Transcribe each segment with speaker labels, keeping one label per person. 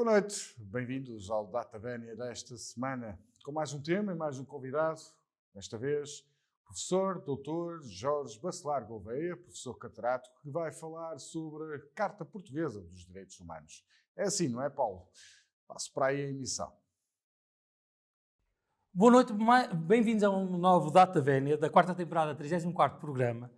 Speaker 1: Boa noite, bem-vindos ao Data Vénia desta semana, com mais um tema e mais um convidado, desta vez professor Dr. Jorge Bacelar Gouveia, professor catedrático, que vai falar sobre a Carta Portuguesa dos Direitos Humanos. É assim, não é, Paulo? Passo para aí a emissão.
Speaker 2: Boa noite, bem-vindos a um novo Data Vénia, da quarta temporada, 34º programa.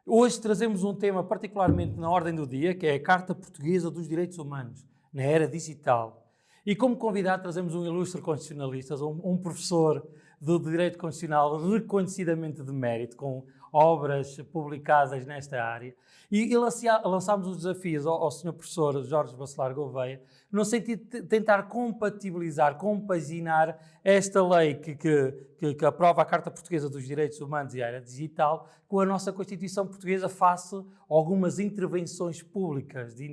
Speaker 2: Hoje trazemos um tema particularmente na ordem do dia, que é a Carta Portuguesa dos Direitos Humanos, na era digital. E como convidado trazemos um ilustre constitucionalista, um professor do Direito Constitucional reconhecidamente de mérito, com obras publicadas nesta área. E lançámos os desafios ao Sr. Professor Jorge Bacelar Gouveia, no sentido de tentar compatibilizar, compaginar esta lei que aprova a Carta Portuguesa dos Direitos Humanos e a era digital com a nossa Constituição Portuguesa face a algumas intervenções públicas de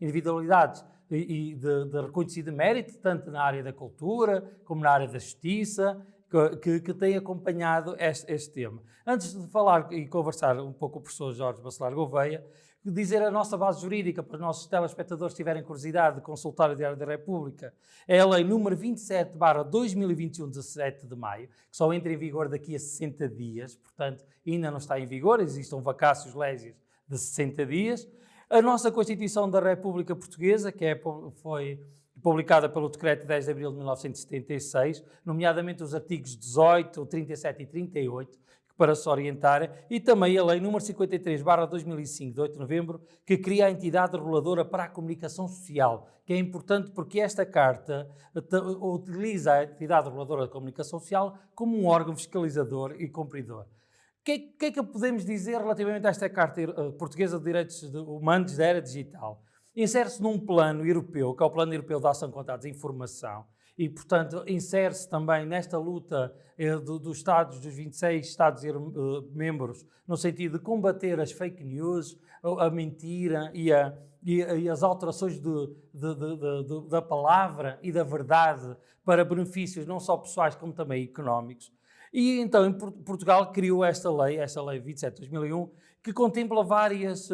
Speaker 2: individualidades e de reconhecido mérito, tanto na área da cultura como na área da justiça, que têm acompanhado este tema. Antes de falar e conversar um pouco com o professor Jorge Bacelar Gouveia, dizer a nossa base jurídica para os nossos telespectadores que tiverem curiosidade de consultar o Diário da República, é a Lei número 27/2021, 17 de maio, que só entra em vigor daqui a 60 dias, portanto ainda não está em vigor, existem vacácios legis de 60 dias. A nossa Constituição da República Portuguesa, que foi publicada pelo Decreto 10 de abril de 1976, nomeadamente os artigos 18, 37 e 38, para se orientarem, e também a Lei número 53/2005, de 8 de novembro, que cria a entidade reguladora para a comunicação social, que é importante porque esta Carta utiliza a entidade reguladora da comunicação social como um órgão fiscalizador e cumpridor. O que é que podemos dizer relativamente a esta Carta Portuguesa de Direitos Humanos da Era Digital? Insere-se num plano europeu, que é o Plano Europeu de Ação contra a Desinformação, e, portanto, insere-se também nesta luta dos Estados, dos 26 Estados-membros, no sentido de combater as fake news, a mentira e as alterações da palavra e da verdade para benefícios não só pessoais como também económicos. E então em Portugal criou esta lei 27/2001, que contempla vários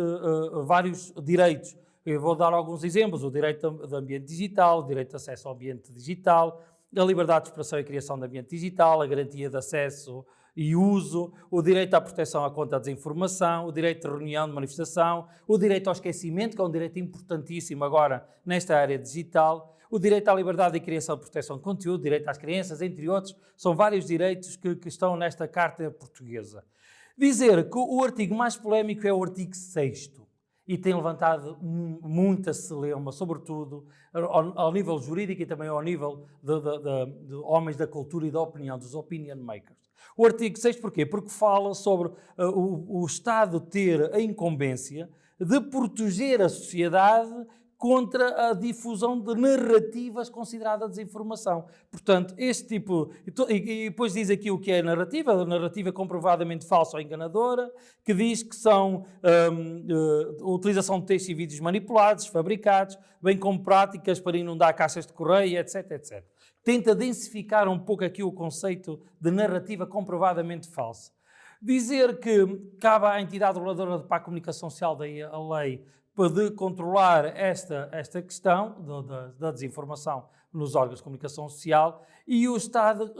Speaker 2: direitos. Eu vou dar alguns exemplos: o direito de ambiente digital, o direito de acesso ao ambiente digital, a liberdade de expressão e criação de ambiente digital, a garantia de acesso e uso, o direito à proteção à contra a desinformação, o direito de reunião, de manifestação, o direito ao esquecimento, que é um direito importantíssimo agora nesta área digital, o direito à liberdade de criação e proteção de conteúdo, o direito às crianças, entre outros. São vários direitos que estão nesta Carta Portuguesa. Dizer que o artigo mais polémico é o artigo 6º, e tem levantado muita celeuma, sobretudo ao nível jurídico e também ao nível de homens da cultura e da opinião, dos opinion makers. O artigo 6º porquê? Porque fala sobre o Estado ter a incumbência de proteger a sociedade contra a difusão de narrativas consideradas desinformação. Portanto, este tipo... E depois diz aqui o que é a narrativa comprovadamente falsa ou enganadora, que diz que são a utilização de textos e vídeos manipulados, fabricados, bem como práticas para inundar caixas de correio, etc, etc. Tenta densificar um pouco aqui o conceito de narrativa comprovadamente falsa. Dizer que cabe à entidade reguladora para a comunicação social, daí a lei, de controlar esta questão da desinformação nos órgãos de comunicação social, e o Estado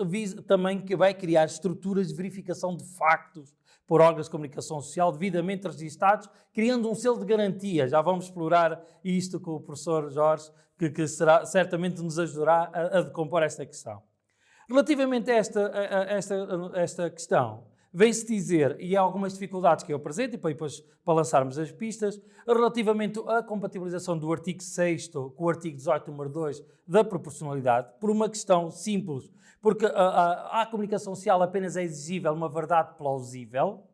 Speaker 2: também que vai criar estruturas de verificação de factos por órgãos de comunicação social devidamente registados, criando um selo de garantia. Já vamos explorar isto com o professor Jorge, que certamente nos ajudará a decompor esta questão. Relativamente a esta questão, vem-se dizer, e há algumas dificuldades que eu apresento, e depois para lançarmos as pistas, relativamente à compatibilização do artigo 6º com o artigo 18, número 2, da proporcionalidade, por uma questão simples, porque à comunicação social apenas é exigível uma verdade plausível,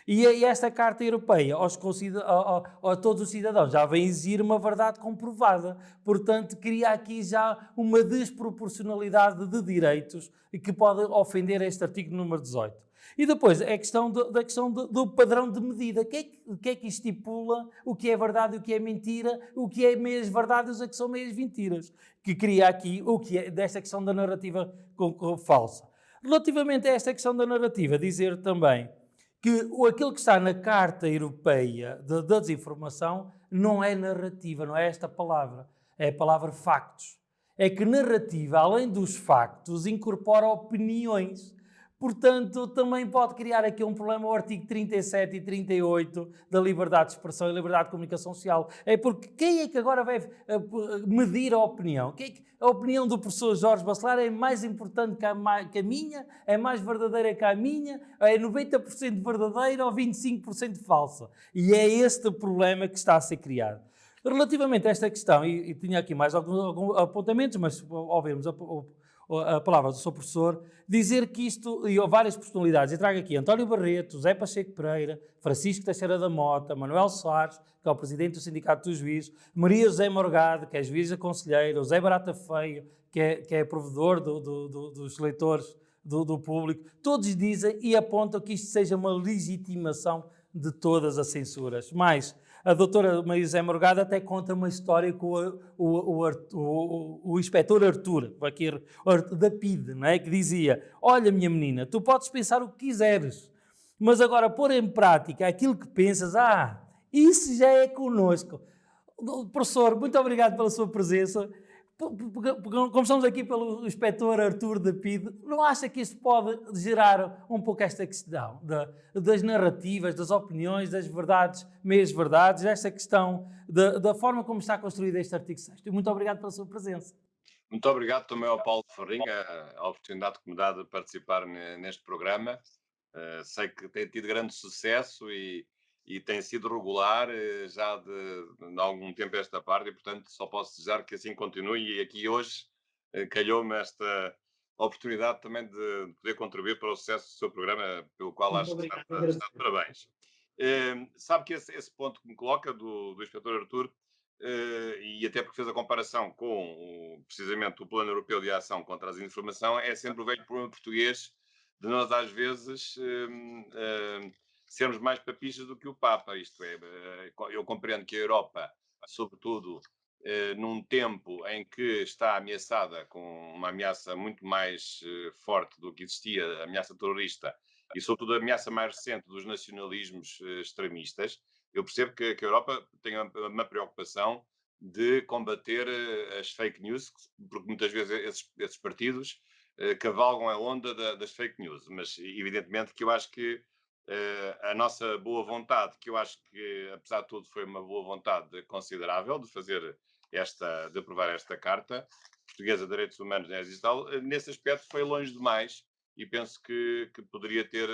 Speaker 2: e esta Carta Europeia a todos os cidadãos já vem exigir uma verdade comprovada. Portanto, cria aqui já uma desproporcionalidade de direitos que pode ofender este artigo número 18. E depois é a questão do padrão de medida. O que é que estipula o que é verdade e o que é mentira, o que é meias verdades e o que são meias mentiras, que cria aqui o que é desta questão da narrativa falsa. Relativamente a esta questão da narrativa, dizer também que aquilo que está na Carta Europeia da Desinformação não é narrativa, não é esta palavra. é a palavra factos. É que narrativa, além dos factos, incorpora opiniões. Portanto, também pode criar aqui um problema o artigo 37 e 38 da liberdade de expressão e liberdade de comunicação social. É porque quem é que agora vai medir a opinião? A opinião do professor Jorge Bacelar é mais importante que a minha? É mais verdadeira que a minha? É 90% verdadeira ou 25% falsa? E é este o problema que está a ser criado. Relativamente a esta questão, e tinha aqui mais alguns apontamentos, mas ao vermos a palavra do seu professor, dizer que isto, e várias personalidades, eu trago aqui António Barreto, José Pacheco Pereira, Francisco Teixeira da Mota, Manuel Soares, que é o presidente do Sindicato dos Juízes, Maria José Morgado, que é juiz e conselheiro, José Barata Feio, que é provedor dos leitores do público, todos dizem e apontam que isto seja uma legitimação de todas as censuras. Mas a doutora Maria José Morgado até conta uma história com o inspetor Artur, aqui, da PIDE, não é? Que dizia: olha, minha menina, tu podes pensar o que quiseres, mas agora pôr em prática aquilo que pensas, isso já é connosco. Professor, muito obrigado pela sua presença. Como estamos aqui pelo inspetor Artur da PIDE, não acha que isto pode gerar um pouco esta questão das narrativas, das opiniões, das verdades, meias verdades, esta questão da forma como está construído este artigo 6º? Muito obrigado pela sua presença.
Speaker 3: Muito obrigado também ao Paulo Ferrinha a oportunidade que me dá de participar neste programa. Sei que tem tido grande sucesso e tem sido regular já de algum tempo esta parte, e portanto só posso desejar que assim continue. E aqui hoje calhou-me esta oportunidade também de poder contribuir para o sucesso do seu programa, pelo qual
Speaker 2: Muito
Speaker 3: acho que
Speaker 2: obrigado.
Speaker 3: está de parabéns. Sabe que esse ponto que me coloca do inspetor Artur, e até porque fez a comparação com precisamente o Plano Europeu de Ação contra a Desinformação, é sempre o velho problema português de nós às vezes sermos mais papistas do que o Papa. Isto é, eu compreendo que a Europa, sobretudo num tempo em que está ameaçada com uma ameaça muito mais forte do que existia, a ameaça terrorista, e sobretudo a ameaça mais recente dos nacionalismos extremistas, eu percebo que a Europa tem uma preocupação de combater as fake news, porque muitas vezes esses partidos cavalgam a onda das fake news, mas evidentemente que eu acho que a nossa boa vontade, que eu acho que apesar de tudo foi uma boa vontade considerável de aprovar esta Carta Portuguesa de Direitos Humanos na Era Digital, nesse aspecto foi longe demais e penso que poderia ter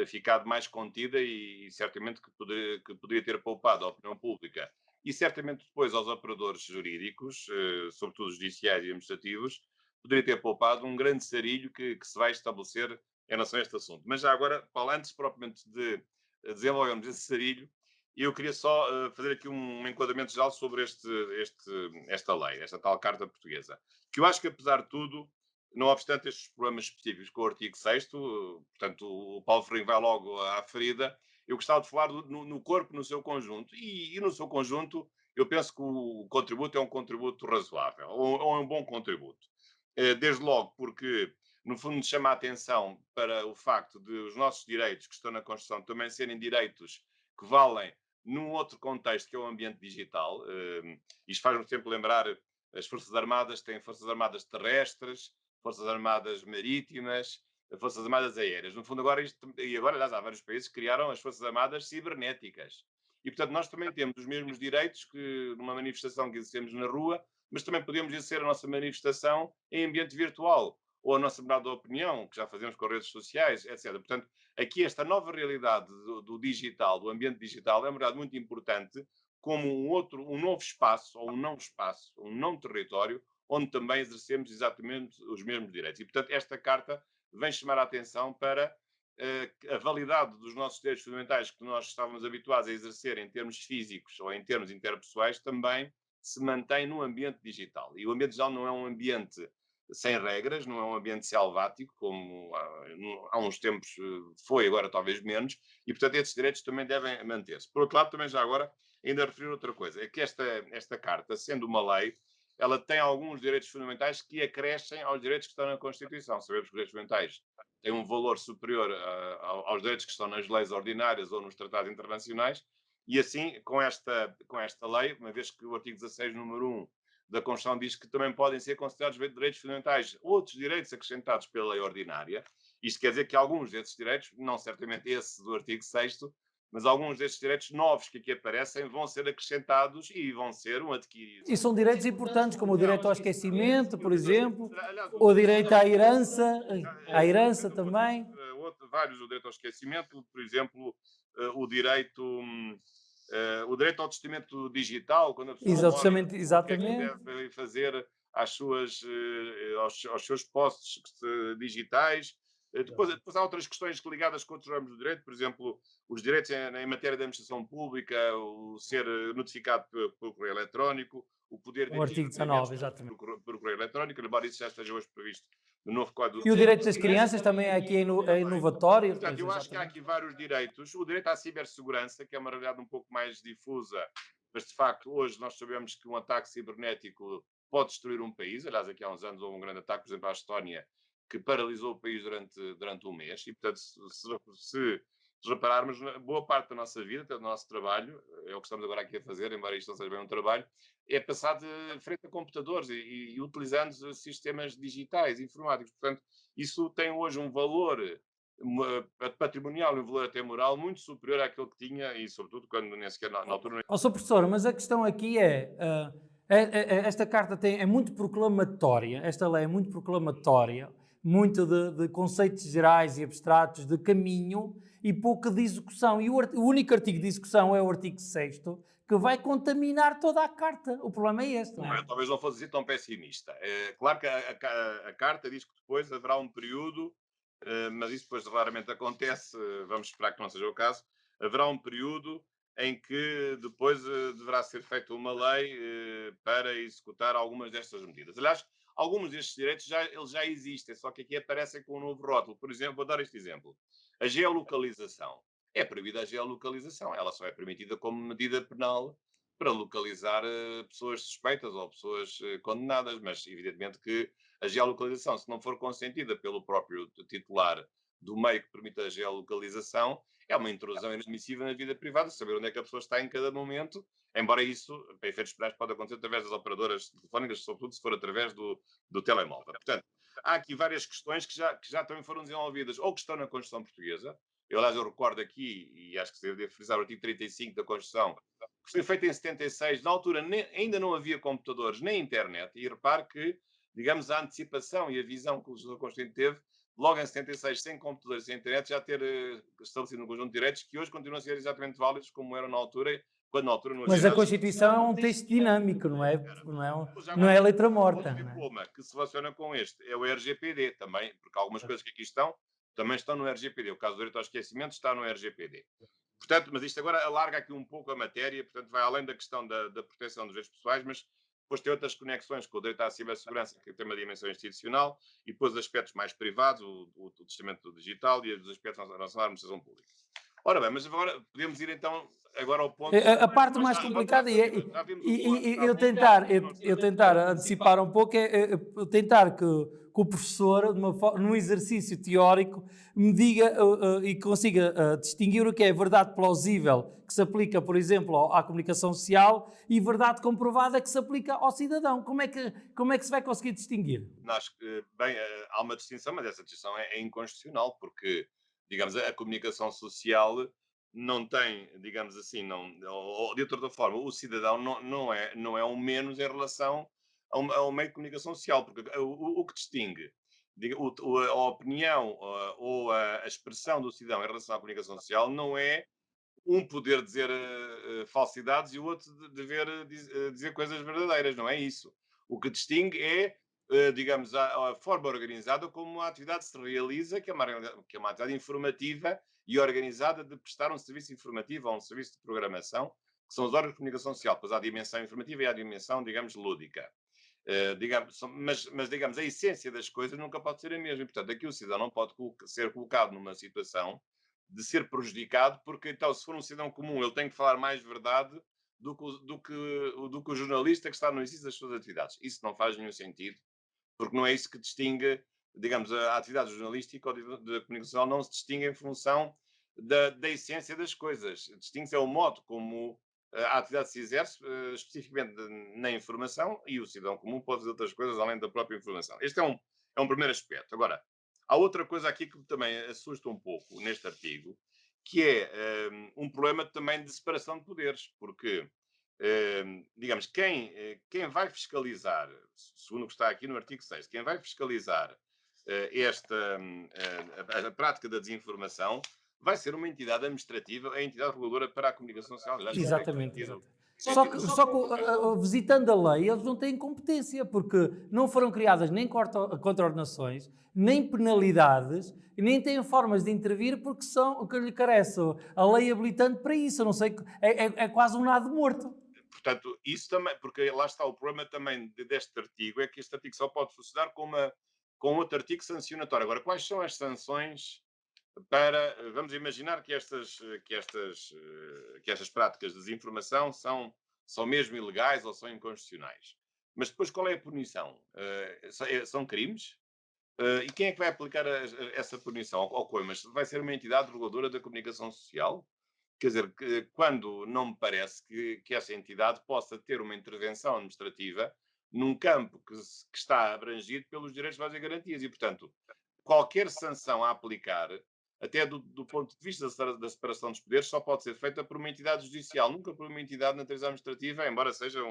Speaker 3: ficado mais contida e certamente que poderia ter poupado à opinião pública e certamente depois aos operadores jurídicos, sobretudo judiciais e administrativos, poderia ter poupado um grande sarilho que se vai estabelecer em relação a este assunto. Mas já agora, Paulo, antes propriamente de desenvolvermos esse sarilho, eu queria só fazer aqui um enquadramento geral sobre esta lei, esta tal Carta Portuguesa, que eu acho que apesar de tudo, não obstante estes problemas específicos com o artigo 6º, portanto, o Paulo Ferreira vai logo à ferida, eu gostava de falar no corpo, no seu conjunto. E no seu conjunto, eu penso que o contributo é um contributo razoável, ou é um bom contributo. Desde logo porque, no fundo, nos chama a atenção para o facto de os nossos direitos que estão na Constituição também serem direitos que valem num outro contexto, que é o ambiente digital. Isto faz-me sempre lembrar as Forças Armadas, têm Forças Armadas terrestres, Forças Armadas marítimas, Forças Armadas aéreas. No fundo, agora, aliás, há vários países que criaram as Forças Armadas cibernéticas. E, portanto, nós também temos os mesmos direitos que numa manifestação que exercemos na rua, mas também podemos exercer a nossa manifestação em ambiente virtual, ou a nossa liberdade de opinião, que já fazemos com redes sociais, etc. Portanto, aqui esta nova realidade do digital, do ambiente digital, é uma realidade muito importante, como um novo espaço, ou um não espaço, um não território, onde também exercemos exatamente os mesmos direitos. E, portanto, esta carta vem chamar a atenção para a validade dos nossos direitos fundamentais que nós estávamos habituados a exercer em termos físicos ou em termos interpessoais, também se mantém no ambiente digital. E o ambiente digital não é um ambiente sem regras, não é um ambiente selvático, como há uns tempos foi, agora talvez menos, e, portanto, esses direitos também devem manter-se. Por outro lado, também já agora, ainda referir outra coisa, é que esta carta, sendo uma lei, ela tem alguns direitos fundamentais que acrescem aos direitos que estão na Constituição. Sabemos que os direitos fundamentais têm um valor superior aos direitos que estão nas leis ordinárias ou nos tratados internacionais, e assim, com esta lei, uma vez que o artigo 16, número 1, da Constituição diz que também podem ser considerados direitos fundamentais outros direitos acrescentados pela lei ordinária. Isto quer dizer que alguns desses direitos, não certamente esse do artigo 6º, mas alguns destes direitos novos que aqui aparecem vão ser acrescentados e vão ser adquiridos.
Speaker 2: E são direitos importantes, como o direito ao esquecimento, por exemplo,
Speaker 3: Aliás,
Speaker 2: o direito à herança também.
Speaker 3: Vários, o direito ao esquecimento, por exemplo, o direito ao testamento digital, quando a pessoa morre,
Speaker 2: Exatamente.
Speaker 3: o que é que deve fazer aos seus postos digitais. Depois há outras questões ligadas com outros ramos do direito, por exemplo, os direitos em matéria de administração pública, o ser notificado por correio eletrónico, o poder de
Speaker 2: O artigo 19, exatamente.
Speaker 3: por correio eletrónico, embora isso já esteja hoje previsto no novo Código.
Speaker 2: E o direito das crianças também aqui é inovatório.
Speaker 3: Portanto, eu acho que há aqui vários direitos. O direito à cibersegurança, que é uma realidade um pouco mais difusa, mas de facto hoje nós sabemos que um ataque cibernético pode destruir um país. Aliás, aqui há uns anos houve um grande ataque, por exemplo, à Estónia, que paralisou o país durante um mês. E, portanto, se repararmos, boa parte da nossa vida, do nosso trabalho, é o que estamos agora aqui a fazer, embora isto não seja bem um trabalho, é passar de frente a computadores e utilizando sistemas digitais, informáticos. Portanto, isso tem hoje um valor patrimonial e um valor até moral muito superior àquele que tinha, e sobretudo quando nem sequer na altura...
Speaker 2: Sr. Professor, mas a questão aqui esta carta é muito proclamatória, esta lei é muito proclamatória, muito de conceitos gerais e abstratos, de caminho, e pouca de execução. E o único artigo de execução é o artigo 6º, que vai contaminar toda a carta. O problema é este, não é?
Speaker 3: Talvez não fosse assim tão pessimista. Claro que a carta diz que depois haverá um período, mas isso depois raramente acontece, vamos esperar que não seja o caso, haverá um período em que depois deverá ser feita uma lei para executar algumas destas medidas. Aliás, alguns destes direitos eles já existem, só que aqui aparecem com um novo rótulo. Por exemplo, vou dar este exemplo. A geolocalização. É proibida a geolocalização. Ela só é permitida como medida penal para localizar pessoas suspeitas ou pessoas condenadas, mas evidentemente que a geolocalização, se não for consentida pelo próprio titular do meio que permite a geolocalização, é uma intrusão inadmissível na vida privada, saber onde é que a pessoa está em cada momento, embora isso, para efeitos penais, pode acontecer através das operadoras telefónicas, sobretudo se for através do telemóvel. Portanto, há aqui várias questões que já também foram desenvolvidas, ou que estão na Constituição Portuguesa. Eu recordo aqui, e acho que se deve frisar o artigo 35 da Constituição, que foi feito em 76, na altura ainda não havia computadores nem internet, e repare que, digamos, a antecipação e a visão que o legislador constituinte teve, logo em 76, sem computadores e sem internet, já ter estabelecido um conjunto de direitos que hoje continuam a ser exatamente válidos como eram na altura, quando na altura não havia.
Speaker 2: Mas a Constituição é um texto dinâmico, não é letra morta.
Speaker 3: Outro diploma que se relaciona com este é o RGPD também, porque algumas coisas que aqui estão também estão no RGPD. O caso do direito ao esquecimento está no RGPD. Portanto, mas isto agora alarga aqui um pouco a matéria, portanto vai além da questão da proteção dos direitos pessoais, mas depois tem outras conexões com o direito à cibersegurança, que tem uma dimensão institucional, e depois aspectos mais privados, o testamento digital e os aspectos relacionados à administração pública. Ora bem, mas agora podemos ir então ao ponto...
Speaker 2: A parte mais complicada eu tentar antecipar um pouco tentar que o professor, num exercício teórico, me diga e consiga distinguir o que é verdade plausível, que se aplica, por exemplo, à comunicação social, e verdade comprovada que se aplica ao cidadão. Como é que se vai conseguir distinguir?
Speaker 3: Acho que, bem, há uma distinção, mas essa distinção é inconstitucional, porque, digamos, a comunicação social não tem, digamos assim, ou de outra forma, o cidadão não é um menos em relação ao meio de comunicação social, porque o que distingue a opinião ou a expressão do cidadão em relação à comunicação social não é um poder dizer falsidades e o outro dever dizer coisas verdadeiras, não é isso. O que distingue é, digamos, a forma organizada como a atividade se realiza, que é uma atividade informativa e organizada de prestar um serviço informativo ou um serviço de programação, que são os órgãos de comunicação social. Pois há a dimensão informativa e há a dimensão, digamos, lúdica. Mas, digamos, a essência das coisas nunca pode ser a mesma. E, portanto, aqui o cidadão não pode ser colocado numa situação de ser prejudicado, porque então, se for um cidadão comum, ele tem que falar mais verdade do que o jornalista que está no exercício das suas atividades. Isso não faz nenhum sentido, porque não é isso que distingue, digamos, a atividade jornalística ou da comunicação não se distingue em função da essência das coisas. Distingue-se é o modo como a atividade se exerce especificamente na informação e o cidadão comum pode fazer outras coisas além da própria informação. Este é um primeiro aspecto. Agora, há outra coisa aqui que também assusta um pouco neste artigo, que é um problema também de separação de poderes, porque, digamos, quem vai fiscalizar, segundo o que está aqui no artigo 6, quem vai fiscalizar a prática da desinformação vai ser uma entidade administrativa, a entidade reguladora para a comunicação social. Aliás,
Speaker 2: Exatamente, exatamente. Só que visitando a lei, eles não têm competência, porque não foram criadas nem contraordenações, nem penalidades, e nem têm formas de intervir porque são o que lhe carece a lei habilitante para isso. Eu não sei, é quase um nado morto.
Speaker 3: Portanto, isso também, porque lá está o problema também deste artigo, é que este artigo só pode funcionar com outro artigo sancionatório. Agora, quais são as sanções para, vamos imaginar que estas práticas de desinformação são mesmo ilegais ou são inconstitucionais. Mas depois qual é a punição? São crimes? E quem é que vai aplicar essa punição ao COIMAS? Vai ser uma entidade reguladora da comunicação social? Quer dizer, quando não me parece que essa entidade possa ter uma intervenção administrativa num campo que está abrangido pelos direitos básicos e garantias. E, portanto, qualquer sanção a aplicar, até do ponto de vista da separação dos poderes, só pode ser feita por uma entidade judicial, nunca por uma entidade de natureza administrativa, embora seja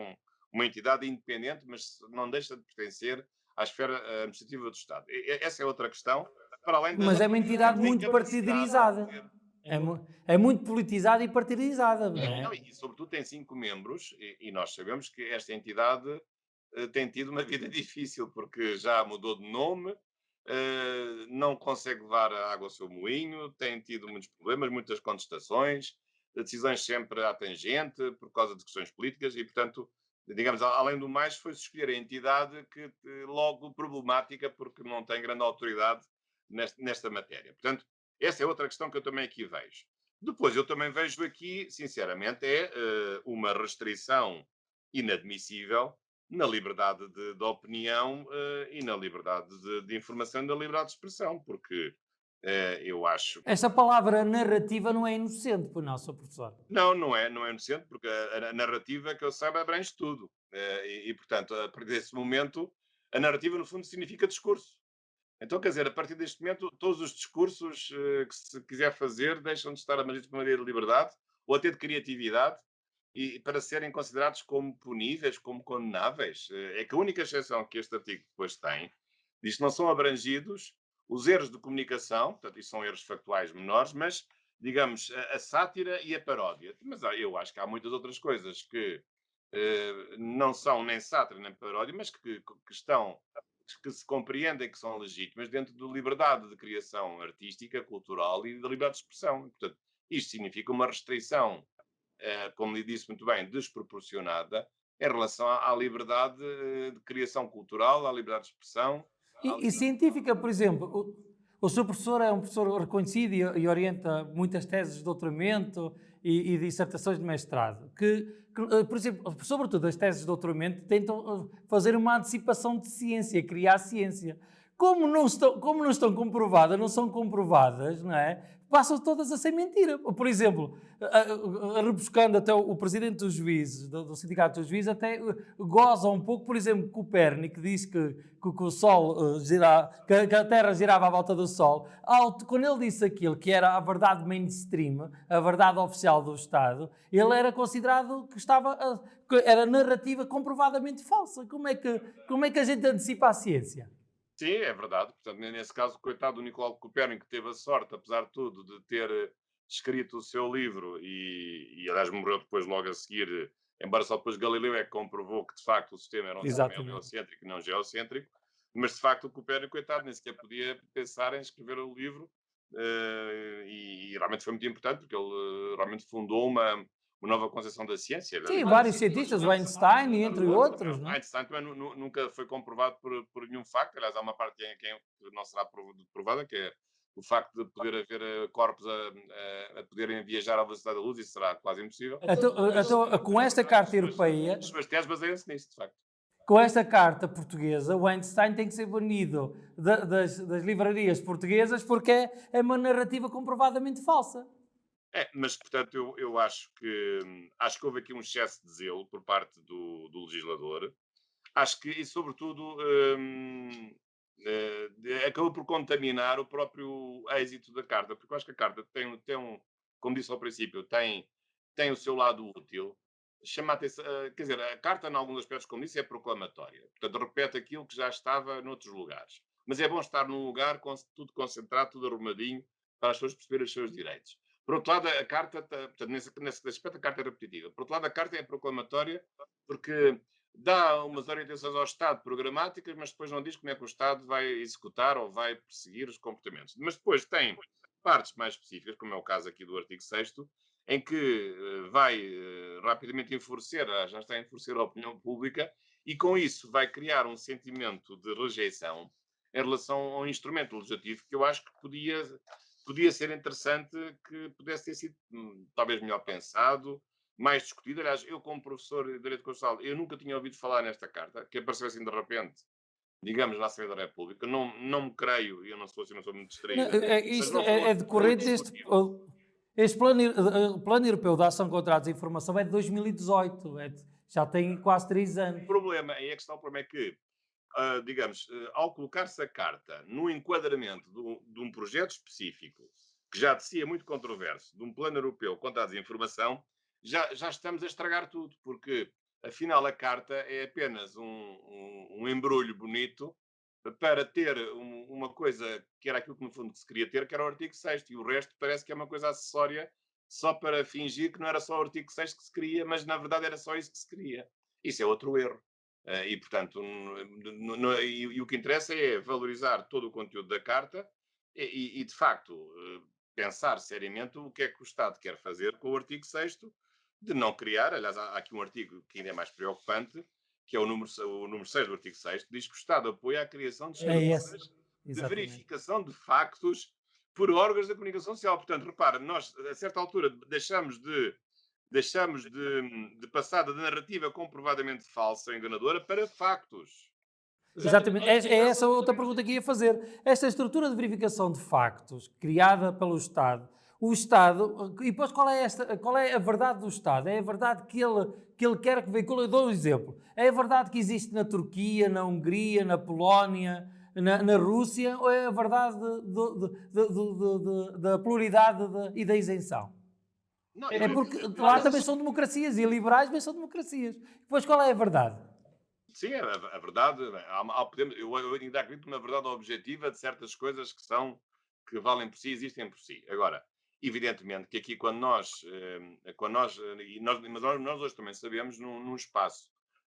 Speaker 3: uma entidade independente, mas não deixa de pertencer à esfera administrativa do Estado. Essa é outra questão, para além
Speaker 2: Mas é uma entidade muito partidarizada. É muito politizada e partidizada. Não é?
Speaker 3: Não, e sobretudo tem 5 membros, e nós sabemos que esta entidade tem tido uma vida difícil, porque já mudou de nome, não consegue levar a água ao seu moinho, tem tido muitos problemas, muitas contestações, decisões sempre à tangente, por causa de questões políticas, e, portanto, digamos, além do mais, foi-se escolher a entidade que logo problemática, porque não tem grande autoridade nesta matéria. Portanto, essa é outra questão que eu também aqui vejo. Depois, eu também vejo aqui, sinceramente, uma restrição inadmissível na liberdade de opinião e na liberdade de informação e na liberdade de expressão, porque eu acho...
Speaker 2: Esta palavra narrativa não é inocente, pois não, Sr. Professor?
Speaker 3: Não é inocente, porque a narrativa, que eu saiba, abrange tudo. Portanto, a partir desse momento, a narrativa, no fundo, significa discurso. Então, quer dizer, a partir deste momento, todos os discursos que se quiser fazer deixam de estar abrangidos por uma lei de liberdade ou até de criatividade e para serem considerados como puníveis, como condenáveis. É que a única exceção que este artigo depois tem diz que não são abrangidos os erros de comunicação, portanto, isso são erros factuais menores, mas, digamos, a sátira e a paródia. Mas eu acho que há muitas outras coisas que não são nem sátira nem paródia, mas que estão... que se compreendem que são legítimas dentro da liberdade de criação artística, cultural e da liberdade de expressão. Portanto, isto significa uma restrição, como lhe disse muito bem, desproporcionada em relação à liberdade de criação cultural, à liberdade de expressão.
Speaker 2: E científica, por exemplo, o seu professor é um professor reconhecido e orienta muitas teses de doutoramento e dissertações de mestrado, por exemplo, sobretudo as teses de doutoramento, tentam fazer uma antecipação de ciência, criar ciência. Como não estão comprovadas, não são comprovadas, não é? Passam todas a ser mentira. Por exemplo, rebuscando até o presidente dos juízes, do Sindicato dos Juízes, até goza um pouco, por exemplo, Copérnico diz que o Sol que a Terra girava à volta do Sol. Quando ele disse aquilo que era a verdade mainstream, a verdade oficial do Estado, ele era considerado que era narrativa comprovadamente falsa. Como é que a gente antecipa a ciência?
Speaker 3: Sim, é verdade. Portanto, nesse caso, coitado do Nicolau Copérnico, teve a sorte, apesar de tudo, de ter escrito o seu livro e aliás, morreu depois logo a seguir, embora só depois Galileu é que comprovou que, de facto, o sistema era um sistema heliocêntrico e não geocêntrico, mas, de facto, o Copérnico, coitado, nem sequer podia pensar em escrever o livro e realmente foi muito importante, porque ele realmente fundou uma nova concepção da ciência.
Speaker 2: Sim, vários cientistas, o Einstein, entre outros.
Speaker 3: O Einstein também nunca foi comprovado por nenhum facto. Aliás, há uma parte que não será provada, que é o facto de poder haver corpos a poderem viajar à velocidade da luz. Isso será quase impossível.
Speaker 2: Então, com esta carta europeia...
Speaker 3: As suas teses baseiam-se nisso, de facto.
Speaker 2: Com esta carta portuguesa, o Einstein tem que ser banido das livrarias portuguesas porque é uma narrativa comprovadamente falsa.
Speaker 3: Mas portanto eu acho que houve aqui um excesso de zelo por parte do legislador. Acho que, e sobretudo, acabou por contaminar o próprio êxito da carta, porque eu acho que a carta como disse ao princípio, tem o seu lado útil. Chama a atenção, quer dizer, a carta, em alguns aspectos, como disse, é proclamatória. Portanto, repete aquilo que já estava noutros lugares. Mas é bom estar num lugar com tudo concentrado, tudo arrumadinho, para as pessoas perceberem os seus direitos. Por outro lado, a carta, portanto, nesse aspecto, a carta é repetitiva. Por outro lado, a carta é proclamatória porque dá umas orientações ao Estado programáticas, mas depois não diz como é que o Estado vai executar ou vai perseguir os comportamentos. Mas depois tem partes mais específicas, como é o caso aqui do artigo 6º, em que vai rapidamente enfurecer, já está a enfurecer a opinião pública, e com isso vai criar um sentimento de rejeição em relação ao instrumento legislativo que eu acho que podia ser interessante, que pudesse ter sido talvez melhor pensado, mais discutido. Aliás, eu como professor de Direito Constitucional, eu nunca tinha ouvido falar nesta carta, que apareceu assim de repente, digamos, na Assembleia da República. Não me creio, eu não sou assim, não sou muito
Speaker 2: Não,
Speaker 3: distraído, mas
Speaker 2: isto
Speaker 3: não foi,
Speaker 2: é
Speaker 3: não foi
Speaker 2: decorrente deste.
Speaker 3: discutido.
Speaker 2: Este plano Europeu de Ação contra a Desinformação é de 2018, já tem quase 3 anos.
Speaker 3: O problema, aí é que está o problema, é que, digamos, ao colocar-se a carta no enquadramento de um projeto específico, que já de si é muito controverso, de um plano europeu contra a desinformação, já estamos a estragar tudo, porque afinal a carta é apenas um embrulho bonito para ter uma coisa que era aquilo que no fundo se queria ter, que era o artigo 6º, e o resto parece que é uma coisa acessória só para fingir que não era só o artigo 6º que se queria, mas na verdade era só isso que se queria. Isso é outro erro. E, portanto, e o que interessa é valorizar todo o conteúdo da Carta e de facto, pensar seriamente o que é que o Estado quer fazer com o artigo 6º, de não criar, aliás, há aqui um artigo que ainda é mais preocupante, que é o número 6 do artigo 6º, diz que o Estado apoia a criação de
Speaker 2: É esse,
Speaker 3: estruturas de
Speaker 2: exatamente.
Speaker 3: verificação de factos por órgãos da comunicação social. Portanto, repara, nós, a certa altura, deixamos de passar da narrativa comprovadamente falsa ou enganadora para factos.
Speaker 2: Exatamente. É essa outra pergunta que ia fazer. Esta estrutura de verificação de factos criada pelo Estado, o Estado, e depois qual é a verdade do Estado? É a verdade que ele quer que veicule? Eu dou um exemplo. É a verdade que existe na Turquia, na Hungria, na Polónia, na Rússia, ou é a verdade da pluralidade e da isenção?
Speaker 3: Não,
Speaker 2: É porque lá também são democracias e liberais também são democracias. Depois qual é a verdade?
Speaker 3: sim, a verdade, eu ainda acredito na verdade objetiva de certas coisas que valem por si, existem por si. Agora, evidentemente que aqui mas nós hoje também sabemos num espaço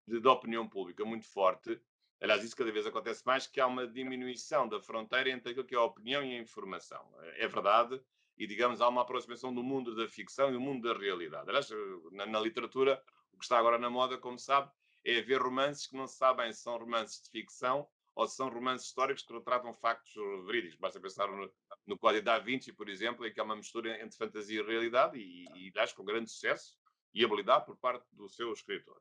Speaker 3: de opinião pública muito forte, aliás, isso cada vez acontece mais, que há uma diminuição da fronteira entre aquilo que é a opinião e a informação. É verdade, e digamos, há uma aproximação do mundo da ficção e do mundo da realidade. Aliás, na literatura, o que está agora na moda, como sabe, é haver romances que não se sabem se são romances de ficção ou se são romances históricos que retratam factos verídicos. Basta pensar no Código da Vinci, por exemplo, em que há uma mistura entre fantasia e realidade e acho com grande sucesso e habilidade por parte do seu escritor.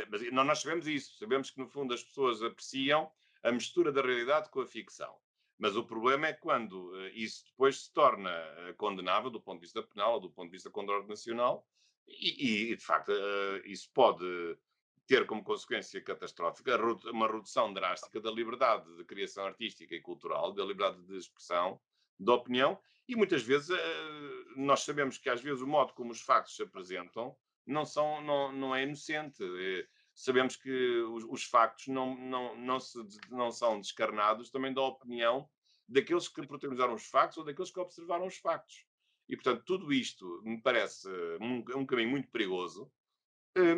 Speaker 3: Mas nós sabemos isso, sabemos que no fundo as pessoas apreciam a mistura da realidade com a ficção. Mas o problema é quando isso depois se torna condenável do ponto de vista penal ou do ponto de vista contra a ordem nacional e de facto isso pode ter como consequência catastrófica uma redução drástica da liberdade de criação artística e cultural, da liberdade de expressão, da opinião, e muitas vezes nós sabemos que às vezes o modo como os factos se apresentam não é inocente. Sabemos que os factos não são descarnados também da opinião daqueles que protagonizaram os factos ou daqueles que observaram os factos. E, portanto, tudo isto me parece um caminho muito perigoso.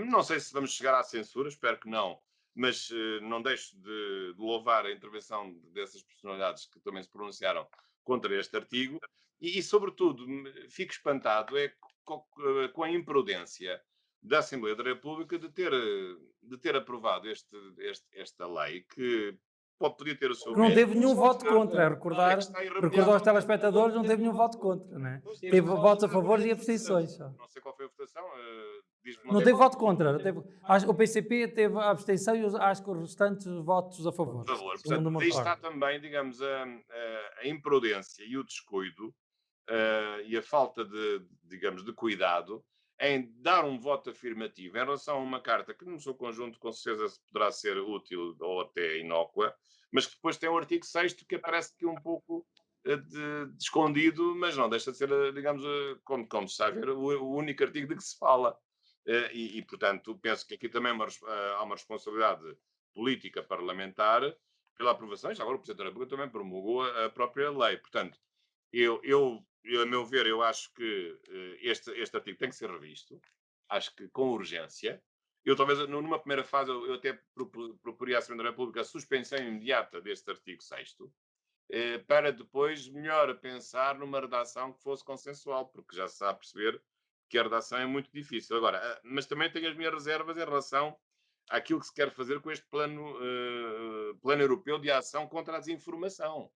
Speaker 3: Não sei se vamos chegar à censura, espero que não, mas não deixo de louvar a intervenção dessas personalidades que também se pronunciaram contra este artigo sobretudo, fico espantado com a imprudência da Assembleia da República de ter aprovado esta lei que podia ter o seu
Speaker 2: Que não
Speaker 3: mérito.
Speaker 2: teve nenhum voto contra,
Speaker 3: É que está
Speaker 2: recordar aos
Speaker 3: irremediavelmente
Speaker 2: telespectadores, não teve nenhum voto contra, né? Teve votos a favor e abstenções só.
Speaker 3: não sei qual foi a votação, diz que
Speaker 2: Não teve voto contra, o PCP teve a abstenção e acho que os restantes votos a favor.
Speaker 3: por favor.
Speaker 2: Segundo
Speaker 3: Portanto,
Speaker 2: me
Speaker 3: aí está
Speaker 2: recordo.
Speaker 3: também, digamos, a imprudência e o descuido e a falta de, digamos, de cuidado em dar um voto afirmativo em relação a uma carta que no seu conjunto com certeza poderá ser útil ou até inócua, mas que depois tem o artigo 6º que aparece aqui um pouco de escondido, mas não deixa de ser, digamos, como se está a ver, o único artigo de que se fala. Portanto, penso que aqui também há uma responsabilidade política parlamentar pela aprovação, e já agora o Presidente da República também promulgou a própria lei. Portanto, a meu ver, eu acho que este artigo tem que ser revisto, acho que com urgência. Eu talvez, numa primeira fase, eu até proporia à Assembleia da República a suspensão imediata deste artigo 6º, para depois melhor pensar numa redação que fosse consensual, porque já se sabe perceber que a redação é muito difícil. Agora, mas também tenho as minhas reservas em relação àquilo que se quer fazer com este plano europeu de ação contra a desinformação.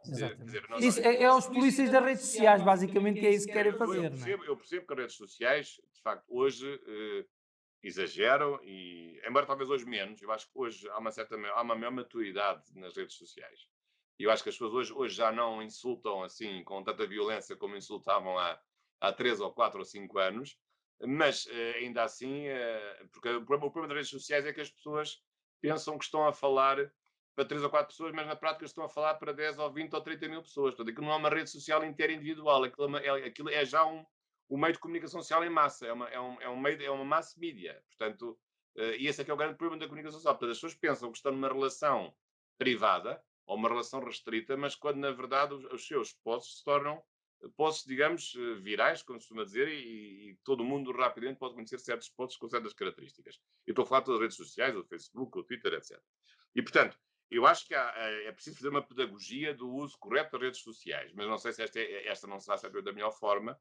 Speaker 3: Quer
Speaker 2: Exatamente.
Speaker 3: dizer, nós,
Speaker 2: Isso é aos polícias das redes sociais, basicamente, que é isso que querem
Speaker 3: eu
Speaker 2: fazer, não é?
Speaker 3: eu percebo que as redes sociais, de facto, hoje exageram, e embora talvez hoje menos, eu acho que hoje há uma maior maturidade nas redes sociais. E eu acho que as pessoas hoje já não insultam assim com tanta violência como insultavam há 3 ou 4 ou 5 anos, mas ainda assim, porque o problema das redes sociais é que as pessoas pensam que estão a falar para 3 ou 4 pessoas, mas na prática estão a falar para 10 ou 20 ou 30 mil pessoas. Portanto, aquilo não é uma rede social inteira individual, aquilo é já um meio de comunicação social em massa, é uma mass media. Portanto, e esse é que é o grande problema da comunicação social. Portanto, as pessoas pensam que estão numa relação privada ou uma relação restrita, mas quando na verdade os seus posts se tornam posts, digamos, virais, como se costuma dizer, e todo mundo rapidamente pode conhecer certos posts com certas características. Eu estou a falar de todas as redes sociais, o Facebook, o Twitter, etc. E, portanto, eu acho que é preciso fazer uma pedagogia do uso correto das redes sociais, mas não sei se esta não será sempre da melhor forma.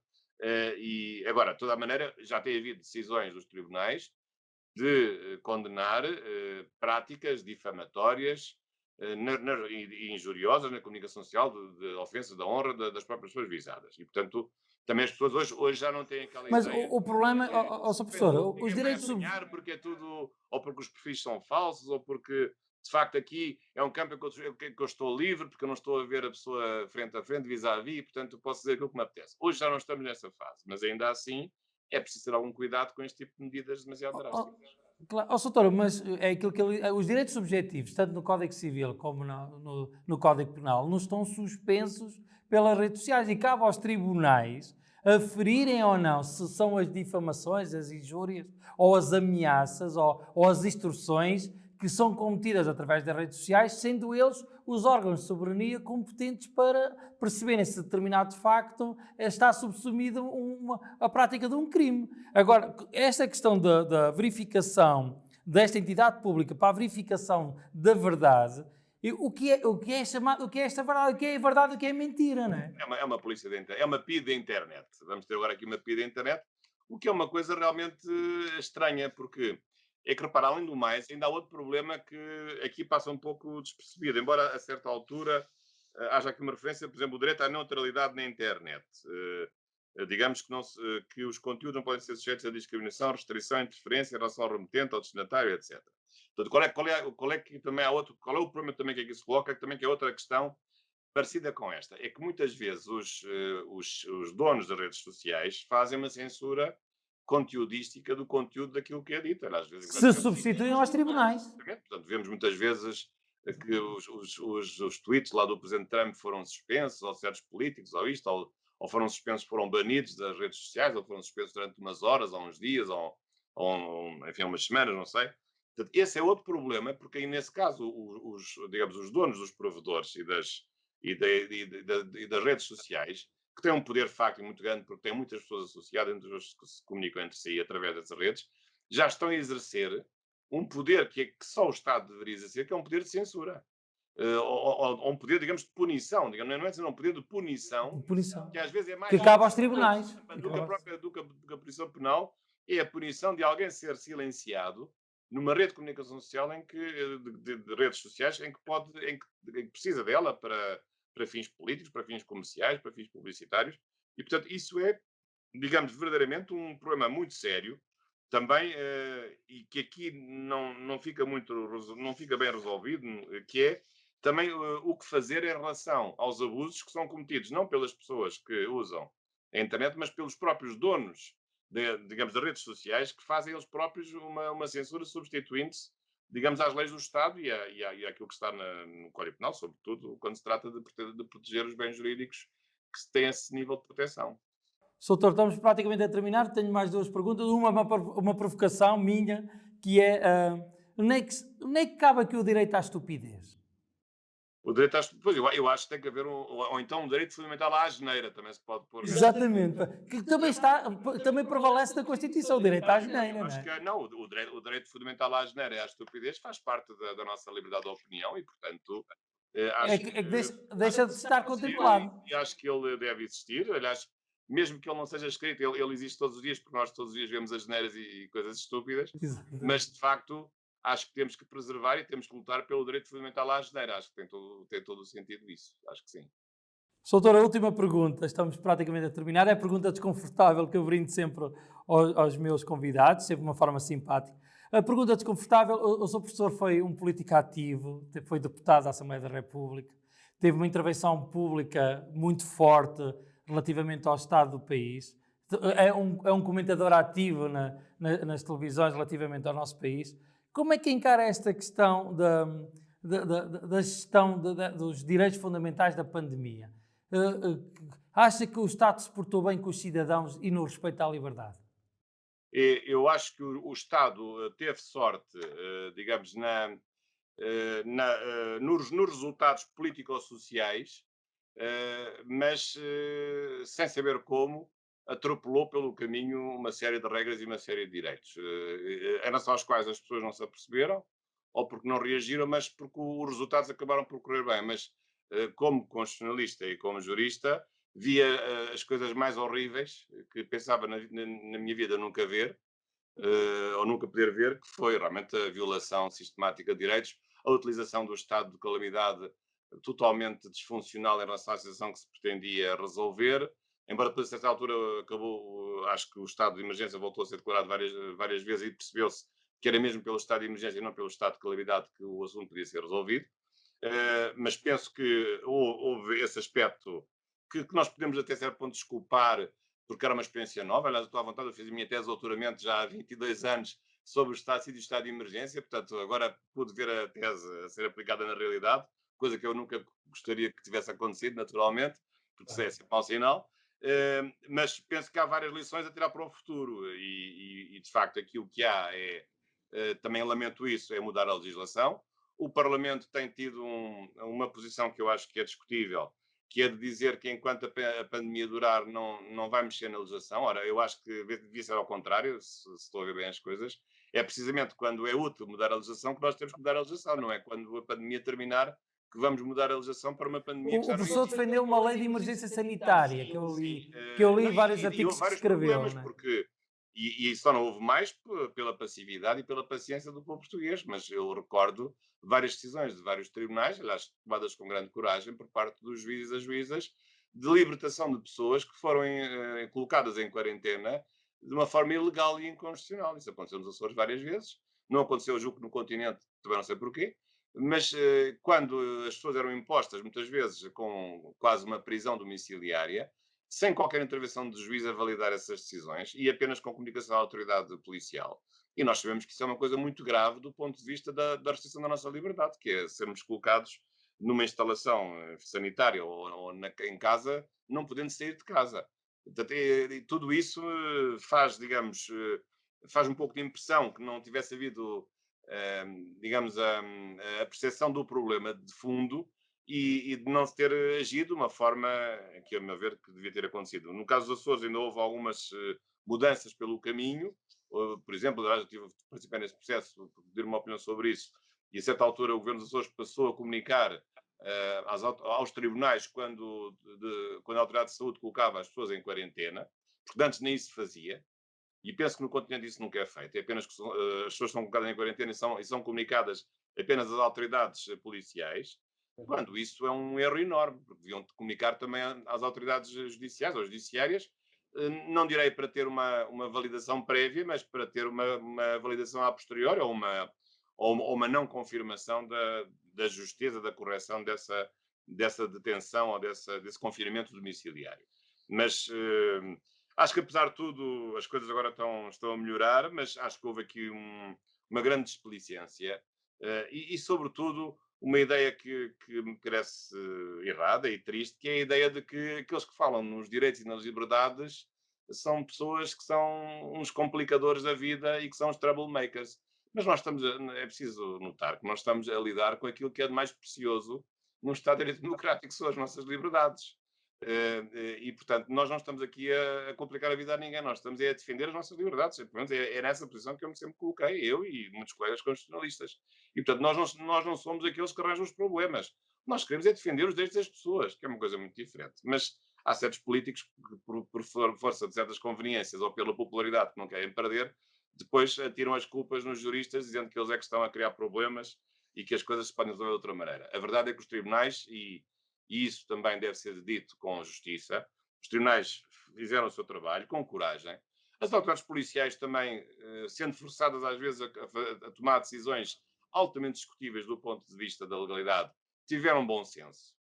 Speaker 3: E agora, de toda a maneira, já tem havido decisões dos tribunais de condenar práticas difamatórias e injuriosas na comunicação social, de ofensas da honra das próprias pessoas visadas. E, portanto, também as pessoas hoje já não têm aquela
Speaker 2: Mas
Speaker 3: ideia
Speaker 2: o problema, Sr.
Speaker 3: de
Speaker 2: Professor,
Speaker 3: ninguém
Speaker 2: os
Speaker 3: vai
Speaker 2: direitos.
Speaker 3: apanhar porque é tudo, ou porque os perfis são falsos, ou porque de facto aqui é um campo que eu estou livre, porque eu não estou a ver a pessoa frente a frente, vis-à-vis, e portanto posso dizer aquilo que me apetece. Hoje já não estamos nessa fase, mas ainda assim é preciso ter algum cuidado com este tipo de medidas demasiado drásticas.
Speaker 2: Claro, doutor, mas é aquilo que os direitos subjetivos, tanto no Código Civil como no Código Penal, não estão suspensos pelas redes sociais e cabe aos tribunais aferirem ou não se são as difamações, as injúrias ou as ameaças ou as extorsões que são cometidas através das redes sociais, sendo eles os órgãos de soberania competentes para perceberem se determinado facto está subsumido a prática de um crime. Agora, esta questão da verificação desta entidade pública para a verificação da verdade, o que é chamado, o que é esta verdade, o que é verdade e o que é mentira, não é?
Speaker 3: É uma polícia da internet, é uma PI da internet. Vamos ter agora aqui uma PI da internet, o que é uma coisa realmente estranha, porque é que, repara, além do mais, ainda há outro problema que aqui passa um pouco despercebido, embora a certa altura haja aqui uma referência, por exemplo, o direito à neutralidade na internet. Digamos que, que os conteúdos não podem ser sujeitos a discriminação, restrição, interferência em relação ao remetente, ao destinatário, etc. Portanto, qual é o problema também que aqui se coloca, que é outra questão parecida com esta, é que muitas vezes os donos das redes sociais fazem uma censura conteudística do conteúdo daquilo que é dito. Às vezes,
Speaker 2: Se substituem aos tribunais.
Speaker 3: portanto, vemos muitas vezes que os tweets lá do Presidente Trump foram suspensos, ou certos políticos, ou foram suspensos, foram banidos das redes sociais, ou foram suspensos durante umas horas, ou uns dias, enfim, umas semanas, não sei. Portanto, esse é outro problema, porque aí, nesse caso, digamos, os donos dos provedores e das redes sociais, que têm um poder fáctico muito grande, porque têm muitas pessoas associadas, entre as que se comunicam entre si através dessas redes, já estão a exercer um poder que só o Estado deveria exercer, que é um poder de censura. Ou um poder, digamos, de punição. Digamos, não é dizer um poder de punição,
Speaker 2: Punição.
Speaker 3: que às vezes é mais
Speaker 2: Que cabe aos tribunais.
Speaker 3: do que a própria punição penal, é a punição de alguém ser silenciado numa rede de comunicação social de redes sociais em que precisa dela para fins políticos, para fins comerciais, para fins publicitários. E, portanto, isso é, digamos, verdadeiramente um problema muito sério também, e que aqui não fica bem resolvido, que é também o que fazer em relação aos abusos que são cometidos não pelas pessoas que usam a internet, mas pelos próprios donos, digamos, das redes sociais, que fazem eles próprios uma censura substituindo-se, digamos, às leis do Estado e àquilo que está no Código Penal, sobretudo quando se trata de proteger os bens jurídicos que se têm esse nível de proteção.
Speaker 2: Doutor, estamos praticamente a terminar. Tenho mais duas perguntas. Uma provocação minha, que é onde é que cabe aqui o direito à estupidez?
Speaker 3: O direito às... Pois, eu acho que tem que haver ou então um direito fundamental à asneira, também se pode pôr.
Speaker 2: Exatamente. Que também prevalece na Constituição, o direito à asneira,
Speaker 3: Eu
Speaker 2: não
Speaker 3: acho
Speaker 2: é?
Speaker 3: que não, o direito fundamental à asneira e à estupidez faz parte da nossa liberdade de opinião e, portanto,
Speaker 2: É
Speaker 3: acho
Speaker 2: que,
Speaker 3: que
Speaker 2: é que deixa de estar
Speaker 3: existir
Speaker 2: contemplado.
Speaker 3: e acho que ele deve existir. Aliás, mesmo que ele não seja escrito, ele existe todos os dias, porque nós todos os dias vemos asneiras e coisas estúpidas, mas de facto acho que temos que preservar e temos que lutar pelo direito fundamental à asneira. Acho que tem todo o sentido isso. Acho que sim.
Speaker 2: Doutor, a última pergunta, estamos praticamente a terminar, é a pergunta desconfortável que eu brindo sempre aos meus convidados, sempre de uma forma simpática. A pergunta desconfortável, o seu professor foi um político ativo, foi deputado da Assembleia da República, teve uma intervenção pública muito forte relativamente ao estado do país, é um comentador ativo nas televisões relativamente ao nosso país. Como é que encara esta questão da gestão dos direitos fundamentais da pandemia? Acha que o Estado se portou bem com os cidadãos e no respeito à liberdade?
Speaker 3: Eu acho que o Estado teve sorte, digamos, nos resultados político-sociais, mas sem saber como, atropelou pelo caminho uma série de regras e uma série de direitos, em relação aos quais as pessoas não se aperceberam, ou porque não reagiram, mas porque os resultados acabaram por correr bem. Mas, como constitucionalista e como jurista, via as coisas mais horríveis que pensava na minha vida nunca ver, ou nunca poder ver, que foi realmente a violação sistemática de direitos, a utilização do estado de calamidade totalmente disfuncional em relação à situação que se pretendia resolver, embora depois, a certa altura, acabou, acho que o estado de emergência voltou a ser declarado várias vezes e percebeu-se que era mesmo pelo estado de emergência e não pelo estado de calamidade que o assunto podia ser resolvido. Mas penso que houve esse aspecto que nós podemos até certo ponto desculpar, porque era uma experiência nova. Aliás, estou à vontade, eu fiz a minha tese de doutoramento já há 22 anos sobre o estado de sítio e o estado de emergência, portanto, agora pude ver a tese a ser aplicada na realidade, coisa que eu nunca gostaria que tivesse acontecido, naturalmente, porque isso é sempre mau sinal. Mas penso que há várias lições a tirar para o futuro e de facto, aquilo que há é, também lamento isso, é mudar a legislação. O Parlamento tem tido uma posição que eu acho que é discutível, que é de dizer que enquanto a pandemia durar não vai mexer na legislação. Ora, eu acho que devia ser ao contrário, se estou a ver bem as coisas. É precisamente quando é útil mudar a legislação que nós temos que mudar a legislação, não é quando a pandemia terminar que vamos mudar a legislação para uma pandemia que
Speaker 2: O
Speaker 3: já não
Speaker 2: professor
Speaker 3: existe.
Speaker 2: defendeu uma lei de emergência sanitária,
Speaker 3: Sim,
Speaker 2: que eu li
Speaker 3: não,
Speaker 2: vários
Speaker 3: e
Speaker 2: artigos
Speaker 3: houve
Speaker 2: que
Speaker 3: vários
Speaker 2: escreveu,
Speaker 3: problemas,
Speaker 2: não é?
Speaker 3: porque e só não houve mais pela passividade e pela paciência do povo português, mas eu recordo várias decisões de vários tribunais, aliás, tomadas com grande coragem por parte dos juízes e das juízas, de libertação de pessoas que foram colocadas em quarentena de uma forma ilegal e inconstitucional. Isso aconteceu nos Açores várias vezes, não aconteceu, julgo, no continente, também não sei porquê, mas quando as pessoas eram impostas, muitas vezes com quase uma prisão domiciliária, sem qualquer intervenção de juiz a validar essas decisões e apenas com comunicação à autoridade policial. E nós sabemos que isso é uma coisa muito grave do ponto de vista da restrição da nossa liberdade, que é sermos colocados numa instalação sanitária em casa, não podendo sair de casa. Portanto, e tudo isso faz, digamos, faz um pouco de impressão que não tivesse havido, digamos, a percepção do problema de fundo e de não se ter agido de uma forma que, a meu ver, que devia ter acontecido. No caso dos Açores, ainda houve algumas mudanças pelo caminho. Por exemplo, eu participei nesse processo, pedir uma opinião sobre isso, e a certa altura o Governo dos Açores passou a comunicar aos tribunais quando a Autoridade de Saúde colocava as pessoas em quarentena, porque antes nem isso se fazia. E penso que no continente isso nunca é feito. É apenas que as pessoas são colocadas em quarentena e são comunicadas apenas às autoridades policiais, quando isso é um erro enorme, porque deviam comunicar também às autoridades judiciais ou judiciárias, não direi para ter uma validação prévia, mas para ter uma validação a posteriori ou ou uma não confirmação da justeza, da correção dessa detenção ou desse confinamento domiciliário. Mas acho que, apesar de tudo, as coisas agora estão a melhorar, mas acho que houve aqui uma grande desplicência e, sobretudo, uma ideia que me parece errada e triste, que é a ideia de que aqueles que falam nos direitos e nas liberdades são pessoas que são uns complicadores da vida e que são os troublemakers. Mas é preciso notar que nós estamos a lidar com aquilo que é de mais precioso num Estado de Direito Democrático, que são as nossas liberdades. E, portanto, nós não estamos aqui a complicar a vida a ninguém, nós estamos a defender as nossas liberdades. Pelo menos é nessa posição que eu me sempre coloquei, eu e muitos colegas constitucionalistas. E, portanto, nós não somos aqueles que arranjam os problemas. Nós queremos é defender os direitos das pessoas, que é uma coisa muito diferente. Mas há certos políticos que, por força de certas conveniências ou pela popularidade que não querem perder, depois atiram as culpas nos juristas, dizendo que eles é que estão a criar problemas e que as coisas se podem resolver de outra maneira. A verdade é que os tribunais, e isso também deve ser dito com justiça, os tribunais fizeram o seu trabalho com coragem. As autoridades policiais também, sendo forçadas às vezes a tomar decisões altamente discutíveis do ponto de vista da legalidade, tiveram bom senso.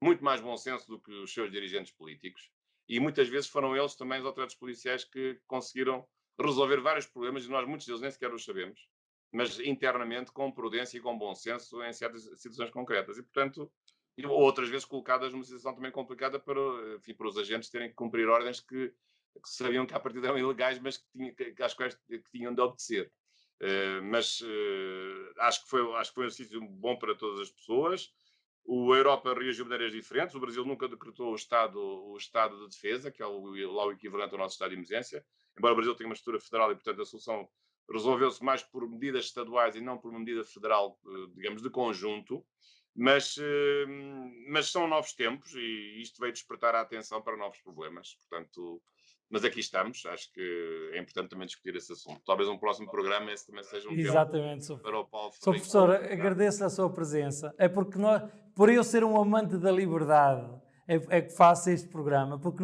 Speaker 3: Muito mais bom senso do que os seus dirigentes políticos. E muitas vezes foram eles também, as autoridades policiais, que conseguiram resolver vários problemas, e nós muitos deles nem sequer os sabemos, mas internamente com prudência e com bom senso em certas situações concretas. E, portanto, ou outras vezes colocadas numa situação também complicada para os agentes terem que cumprir ordens que sabiam que à partida eram ilegais, mas às quais que tinham de obedecer. Acho que foi um exercício bom para todas as pessoas. A Europa reagiu de maneiras diferentes. O Brasil nunca decretou o estado de defesa, que é lá o equivalente ao nosso estado de emergência. Embora o Brasil tenha uma estrutura federal e, portanto, a solução resolveu-se mais por medidas estaduais e não por uma medida federal, digamos, de conjunto. Mas são novos tempos e isto veio despertar a atenção para novos problemas. Portanto, mas aqui estamos. Acho que é importante também discutir esse assunto. Talvez um próximo programa esse também seja um
Speaker 2: Exatamente,
Speaker 3: tema para o Paulo
Speaker 2: Sr.
Speaker 3: Ferreira.
Speaker 2: Professor, agradeço a sua presença. É porque por eu ser um amante da liberdade, é que faço este programa, porque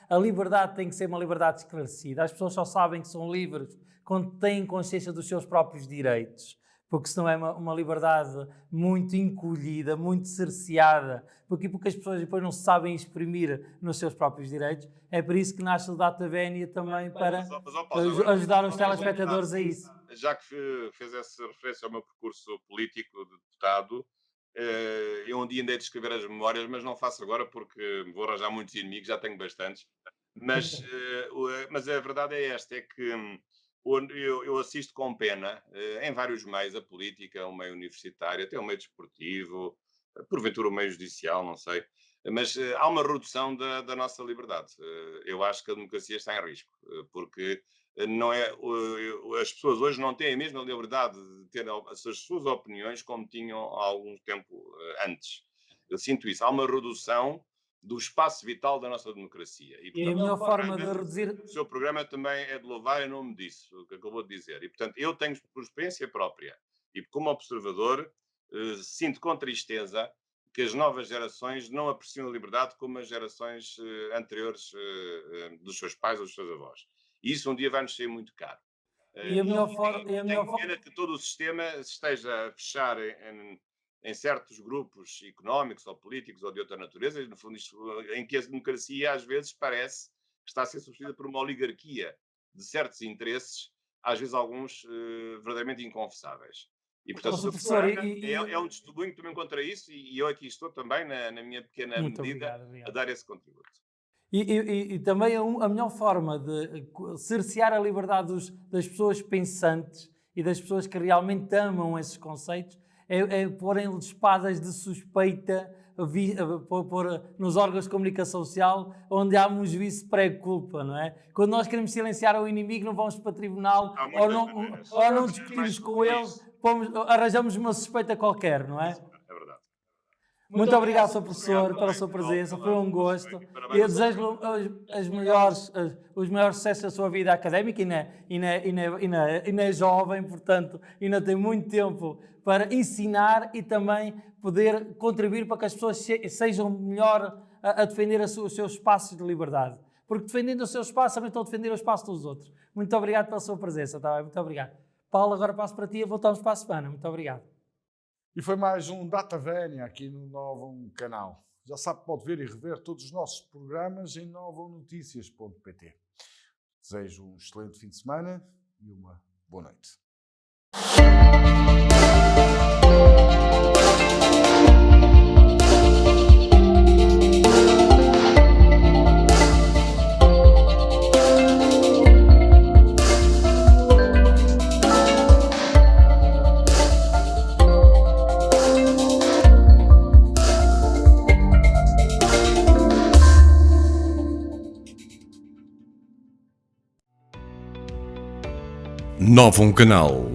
Speaker 2: a liberdade tem que ser uma liberdade esclarecida. As pessoas só sabem que são livres quando têm consciência dos seus próprios direitos, porque senão é uma liberdade muito encolhida, muito cerceada, porque as pessoas depois não se sabem exprimir nos seus próprios direitos. É por isso que nasce o Data Vénia também, para ajudar os telespectadores a isso.
Speaker 3: Já que fez essa referência ao meu percurso político de deputado, eu um dia ainda hei de escrever as memórias, mas não faço agora porque vou arranjar muitos inimigos, já tenho bastantes. Mas a verdade é esta, é que eu assisto com pena, em vários meios, a política, o meio universitário, até o meio desportivo, porventura o meio judicial, não sei, mas há uma redução da nossa liberdade. Eu acho que a democracia está em risco, porque não é, as pessoas hoje não têm a mesma liberdade de ter as suas opiniões como tinham há algum tempo antes. Eu sinto isso. Há uma redução do espaço vital da nossa democracia.
Speaker 2: E portanto, a melhor forma de reduzir...
Speaker 3: O seu programa também é de louvar em nome disso, o que acabou de dizer. E, portanto, eu tenho por experiência própria e como observador, sinto com tristeza que as novas gerações não apreciam a liberdade como as gerações anteriores dos seus pais ou dos seus avós. E isso um dia vai nos sair muito caro.
Speaker 2: E a melhor forma...
Speaker 3: Tenho pena que todo o sistema esteja a fechar em certos grupos económicos ou políticos ou de outra natureza, no fundo, em que a democracia às vezes parece que está a ser substituída por uma oligarquia de certos interesses, às vezes alguns verdadeiramente inconfessáveis. E, portanto, professor, é um testemunho também contra isso e eu aqui estou também, na minha pequena medida, obrigado. A dar esse contributo.
Speaker 2: E também a melhor forma de cercear a liberdade das pessoas pensantes e das pessoas que realmente amam esses conceitos é porem-lhes espadas de suspeita nos órgãos de comunicação social, onde há um juízo pré-culpa, não é? Quando nós queremos silenciar o inimigo, não vamos para o tribunal ou não discutimos com ele, arranjamos uma suspeita qualquer, não é?
Speaker 3: É verdade.
Speaker 2: Muito obrigado, Sr. Professor, pela sua presença, foi um gosto. Eu desejo os maiores sucessos da sua vida académica ainda é jovem, portanto, ainda tem muito tempo para ensinar e também poder contribuir para que as pessoas sejam melhor a defender os seus espaços de liberdade. Porque defendendo o seu espaço, também estão a defender o espaço dos outros. Muito obrigado pela sua presença, tá bem? Muito obrigado. Paulo, agora passo para ti e voltamos para a semana. Muito obrigado.
Speaker 1: E foi mais um Datavénia aqui no Novum Canal. Já sabe que pode ver e rever todos os nossos programas em novonoticias.pt. Desejo um excelente fim de semana e uma boa noite.
Speaker 4: Novum Canal.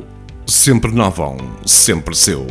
Speaker 4: Sempre Novum, sempre seu.